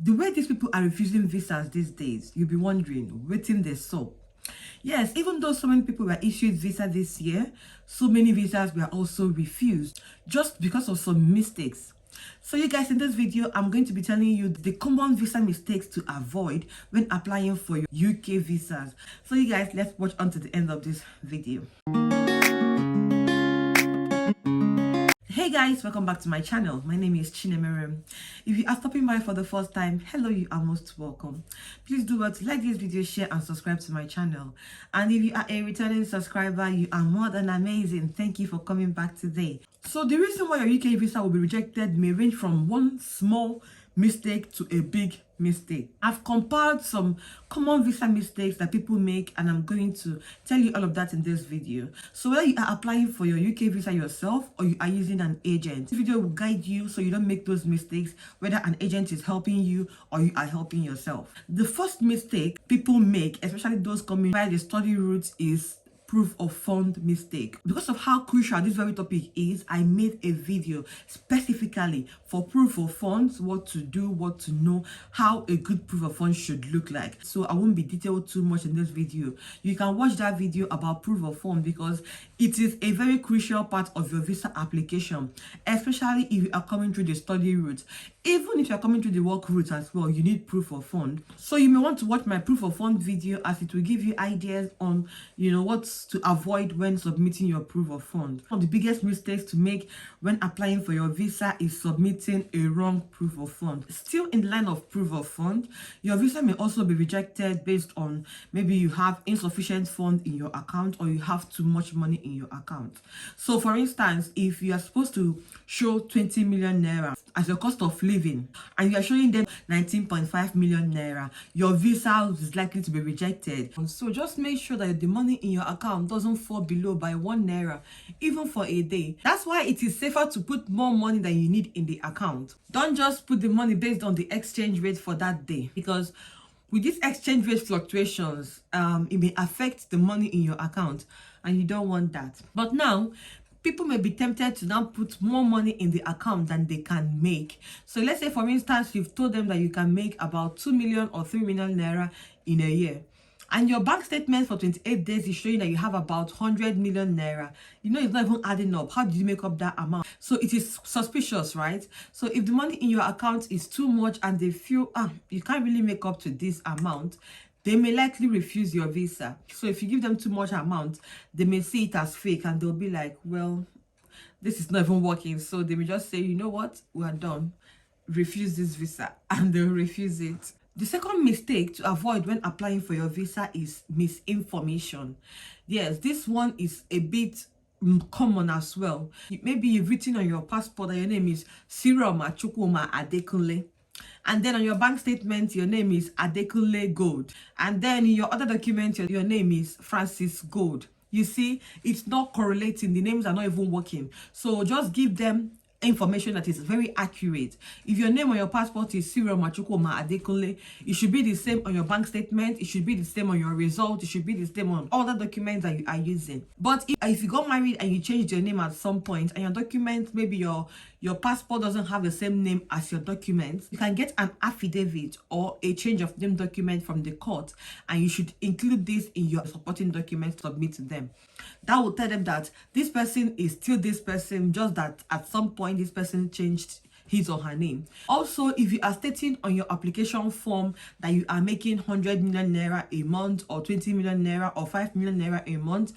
The way these people are refusing visas these days, you'll be wondering, waiting they saw. Yes, even though so many people were issued visa this year, so many visas were also refused just because of some mistakes. So you guys, in this video, I'm going to be telling you the common visa mistakes to avoid when applying for your UK visas. So you guys, let's watch until the end of this video. Hey guys, welcome back to my channel. My name is Chinemerem. If you are stopping by for the first time, hello, you are most welcome. Please do what, like this video, share and subscribe to my channel. And if you are a returning subscriber, you are more than amazing. Thank you for coming back today. So the reason why your UK visa will be rejected may range from one small mistake to a big mistake. I've compiled some common visa mistakes that people make, and I'm going to tell you all of that in this video. So whether you are applying for your UK visa yourself or you are using an agent, this video will guide you so you don't make those mistakes, whether an agent is helping you or you are helping yourself. The first mistake people make, especially those coming by the study route, is proof of fund mistake. Because of how crucial this very topic is, I made a video specifically for proof of funds, what to do, what to know, how a good proof of funds should look like. So I won't be detailed too much in this video. You can watch that video about proof of fund because it is a very crucial part of your visa application, especially if you are coming through the study route. Even if you're coming through the work route as well, you need proof of fund. So you may want to watch my proof of fund video, as it will give you ideas on, what to avoid when submitting your proof of fund. One of the biggest mistakes to make when applying for your visa is submitting a wrong proof of fund. Still in the line of proof of fund, your visa may also be rejected based on maybe you have insufficient funds in your account or you have too much money in your account. So for instance, if you are supposed to show 20 million naira as your cost of living and you are showing them 19.5 million naira, your visa is likely to be rejected. So just make sure that the money in your account doesn't fall below by 1 naira, even for a day. That's why it is safer to put more money than you need in the account. Don't just put the money based on the exchange rate for that day, because with these exchange rate fluctuations, it may affect the money in your account, and you don't want that. But now, people may be tempted to now put more money in the account than they can make. So let's say, for instance, you've told them that you can make about 2 million or 3 million naira in a year, and your bank statement for 28 days is showing that you have about 100 million naira. It's not even adding up. How did you make up that amount? So it is suspicious, right? So if the money in your account is too much and they feel, you can't really make up to this amount, they may likely refuse your visa. So if you give them too much amount, they may see it as fake and they'll be like, well, this is not even working. So they may just say, you know what, we're done. Refuse this visa, and they'll refuse it. The second mistake to avoid when applying for your visa is misinformation. Yes, this one is a bit common as well. Maybe you've written on your passport that your name is Siroma Chukwuma Adekunle, and then on your bank statement your name is Adekunle Gold, and then in your other document your name is Francis Gold. You see, it's not correlating. The names are not even working. So just give them information that is very accurate. If your name on your passport is Cyril Machukwuma Adekunle, it should be the same on your bank statement, it should be the same on your result, it should be the same on all the documents that you are using. But if you got married and you changed your name at some point and your documents, maybe your passport doesn't have the same name as your documents, you can get an affidavit or a change of name document from the court, and you should include this in your supporting documents to submit to them. That will tell them that this person is still this person, just that at some point this person changed his or her name. Also, if you are stating on your application form that you are making 100 million naira a month or 20 million naira or 5 million naira a month,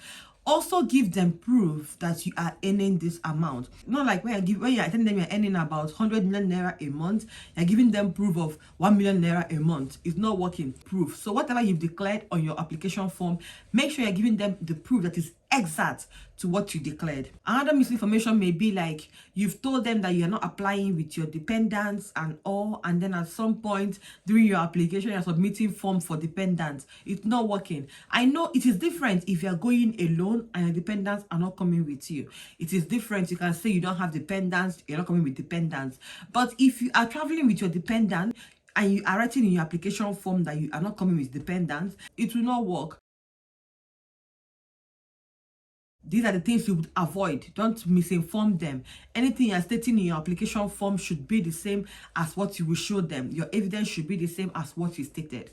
also give them proof that you are earning this amount. Not like when you're telling them you're earning about 100 million naira a month, you're giving them proof of 1 million naira a month. It's not working. Proof. So whatever you've declared on your application form, make sure you're giving them the proof that is exact to what you declared. Another misinformation may be like you've told them that you're not applying with your dependents and all, and then at some point during your application you're submitting form for dependents. It's not working. I know it is different if you're going alone and your dependents are not coming with you. It is different. You can say you don't have dependents, you're not coming with dependents. But if you are traveling with your dependent and you are writing in your application form that you are not coming with dependents, it will not work. These are the things you would avoid. Don't misinform them. Anything you're stating in your application form should be the same as what you will show them. Your evidence should be the same as what you stated.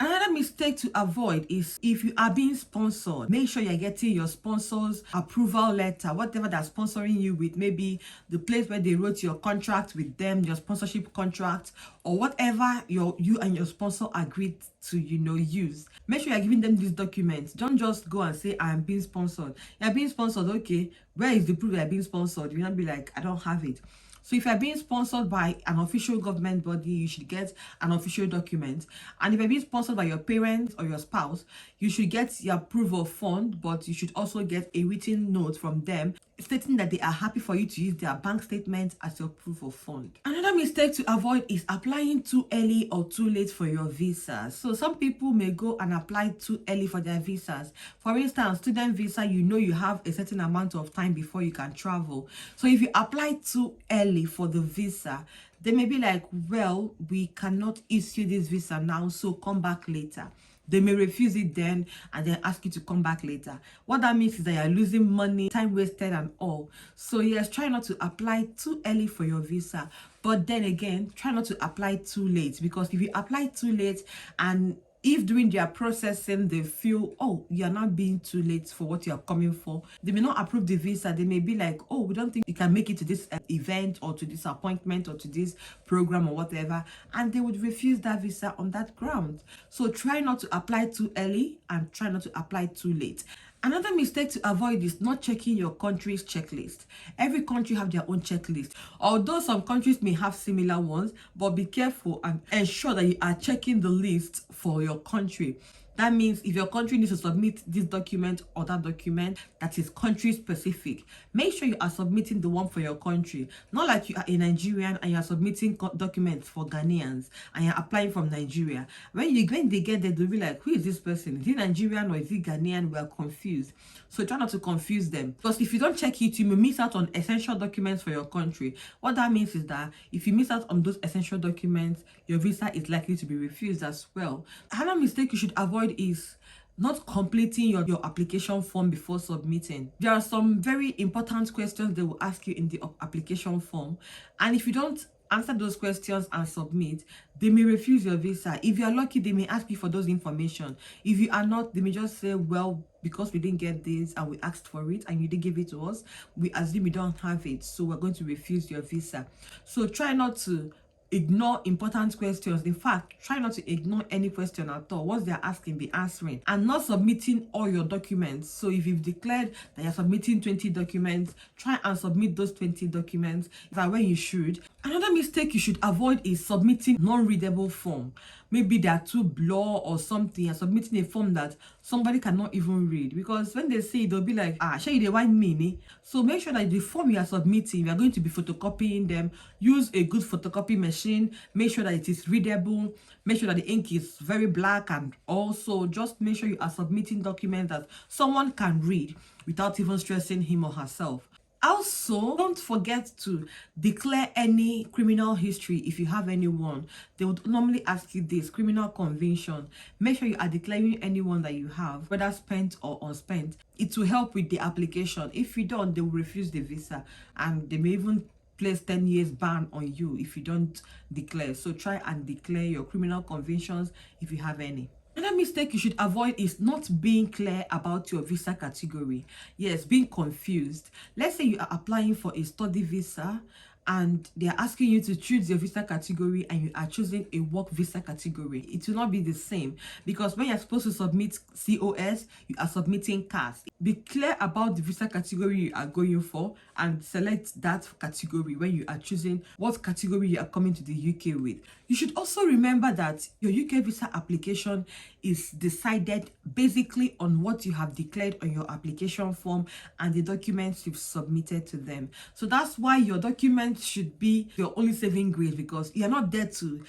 Another mistake to avoid is if you are being sponsored, make sure you're getting your sponsor's approval letter, whatever they're sponsoring you with, maybe the place where they wrote your contract with them, your sponsorship contract, or whatever you and your sponsor agreed to, use. Make sure you're giving them these documents. Don't just go and say, I am being sponsored. You're being sponsored, okay. Where is the proof you're being sponsored? You'll not be like, I don't have it. So if you're being sponsored by an official government body, you should get an official document. And if you're being sponsored by your parents or your spouse, you should get your proof of fund, but you should also get a written note from them stating that they are happy for you to use their bank statement as your proof of fund. Another mistake to avoid is applying too early or too late for your visa. So some people may go and apply too early for their visas. For instance, student visa, you have a certain amount of time before you can travel. So if you apply too early for the visa, they may be like, well, we cannot issue this visa now, so come back later. They may refuse it then and then ask you to come back later. What that means is that you're losing money, time wasted and all. So yes, try not to apply too early for your visa. But then again, try not to apply too late, because if you apply too late and if during their processing they feel, oh, you're not being too late for what you're coming for, they may not approve the visa. They may be like, oh, we don't think you can make it to this event or to this appointment or to this program or whatever, and they would refuse that visa on that ground. So try not to apply too early and try not to apply too late. Another mistake to avoid is not checking your country's checklist. Every country have their own checklist. Although some countries may have similar ones, but be careful and ensure that you are checking the list for your country. That means if your country needs to submit this document or that document that is country specific, make sure you are submitting the one for your country. Not like you are a Nigerian and you are submitting documents for Ghanaians and you're applying from Nigeria. When they get there, they'll be like, who is this person? Is he Nigerian or is he Ghanaian? We're confused. So try not to confuse them. Because if you don't check it, you may miss out on essential documents for your country. What that means is that if you miss out on those essential documents, your visa is likely to be refused as well. Another mistake you should avoid is not completing your application form before submitting. There are some very important questions they will ask you in the application form, and if you don't answer those questions and submit, they may refuse your visa. If you are lucky, they may ask you for those information. If you are not, they may just say, well, because we didn't get this and we asked for it and you didn't give it to us, we assume you don't have it, so we're going to refuse your visa. So try not to ignore important questions. In fact, try not to ignore any question at all. Once they're asking, be answering and not submitting all your documents. So if you've declared that you're submitting 20 documents, try and submit those 20 documents when you should. Another mistake you should avoid is submitting non-readable form. Maybe they are too blur or something. You're submitting a form that somebody cannot even read, because when they say it, they'll be like, shall they want me? So make sure that the form you are submitting, we are going to be photocopying them. Use a good photocopy machine. Make sure that it is readable. Make sure that the ink is very black, and also just make sure you are submitting documents that someone can read without even stressing him or herself. Also, don't forget to declare any criminal history if you have anyone. They would normally ask you this, criminal conviction. Make sure you are declaring anyone that you have, whether spent or unspent. It will help with the application. If you don't, they will refuse the visa, and they may even place 10 years ban on you if you don't declare. So try and declare your criminal convictions if you have any. Another mistake you should avoid is not being clear about your visa category. Yes, being confused. Let's say you are applying for a study visa and they are asking you to choose your visa category and you are choosing a work visa category. It will not be the same, because when you're supposed to submit COS, you are submitting CAS. Be clear about the visa category you are going for and select that category when you are choosing what category you are coming to the UK with. You should also remember that your UK visa application is decided basically on what you have declared on your application form and the documents you've submitted to them. So that's why your documents should be your only saving grace, because you're not there to,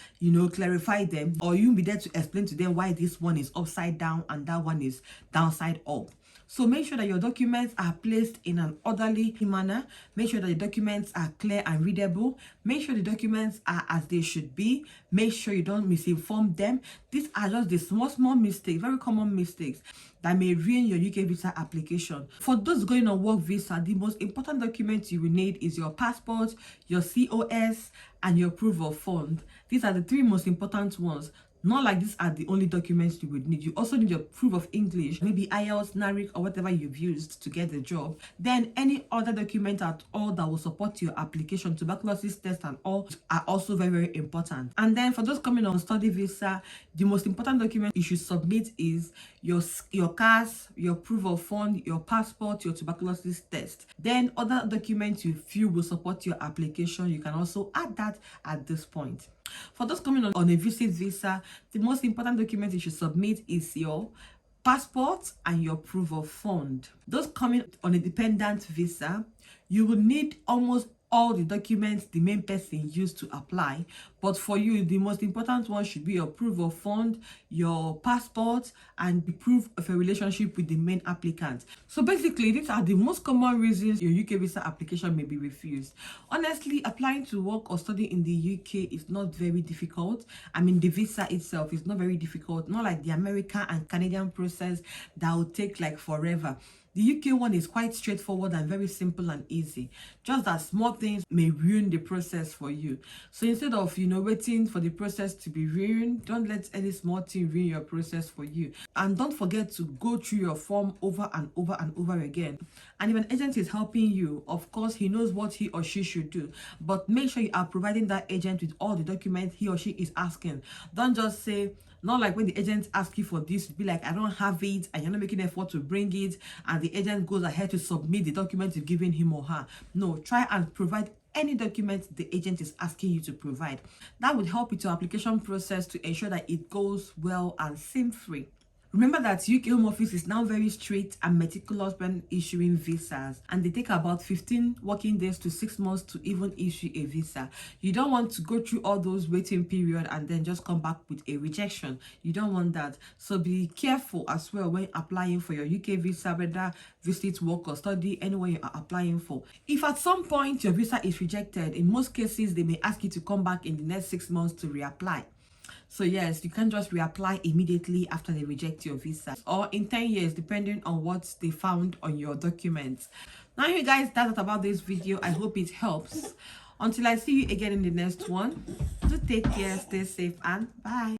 clarify them, or you'll be there to explain to them why this one is upside down and that one is downside up. So make sure that your documents are placed in an orderly manner. Make sure that the documents are clear and readable. Make sure the documents are as they should be. Make sure you don't misinform them. These are just the small mistakes, very common mistakes that may ruin your UK visa application. For those going on work visa, the most important document you will need is your passport, your COS, and your proof of fund. These are the three most important ones. Not like these are the only documents you would need. You also need your proof of English, maybe IELTS, NARIC, or whatever you've used to get the job. Then any other document at all that will support your application, tuberculosis test and all, are also very, very important. And then for those coming on study visa, the most important document you should submit is your CAS, your proof of fund, your passport, your tuberculosis test. Then other documents you feel will support your application, you can also add that at this point. For those coming on a visit visa, the most important document you should submit is your passport and your proof of fund. Those coming on a dependent visa, you will need almost all the documents the main person used to apply, but for you the most important one should be your proof of fund, your passport, and the proof of a relationship with the main applicant. So basically these are the most common reasons your UK visa application may be refused. Honestly, applying to work or study in the UK is not very difficult. I mean, the visa itself is not very difficult, not like the American and Canadian process that will take like forever. The UK one is quite straightforward and very simple and easy. Just that small things may ruin the process for you. So instead of, waiting for the process to be ruined, don't let any small thing ruin your process for you. And don't forget to go through your form over and over and over again. And if an agent is helping you, of course, he knows what he or she should do. But make sure you are providing that agent with all the documents he or she is asking. Don't just say, not like when the agent asks you for this, be like, I don't have it, and you're not making effort to bring it, and the agent goes ahead to submit the document you've given him or her. No, try and provide any document the agent is asking you to provide. That would help with your application process to ensure that it goes well and seam-free. Remember that UK Home Office is now very strict and meticulous when issuing visas, and they take about 15 working days to 6 months to even issue a visa. You don't want to go through all those waiting period and then just come back with a rejection. You don't want that. So be careful as well when applying for your UK visa, whether visit, work or study, anywhere you are applying for. If at some point your visa is rejected, in most cases they may ask you to come back in the next 6 months to reapply. So yes, you can't just reapply immediately after they reject your visa, or in 10 years, depending on what they found on your documents. Now you guys, that's it about this video. I hope it helps. Until I see you again in the next one, do take care, stay safe, and bye.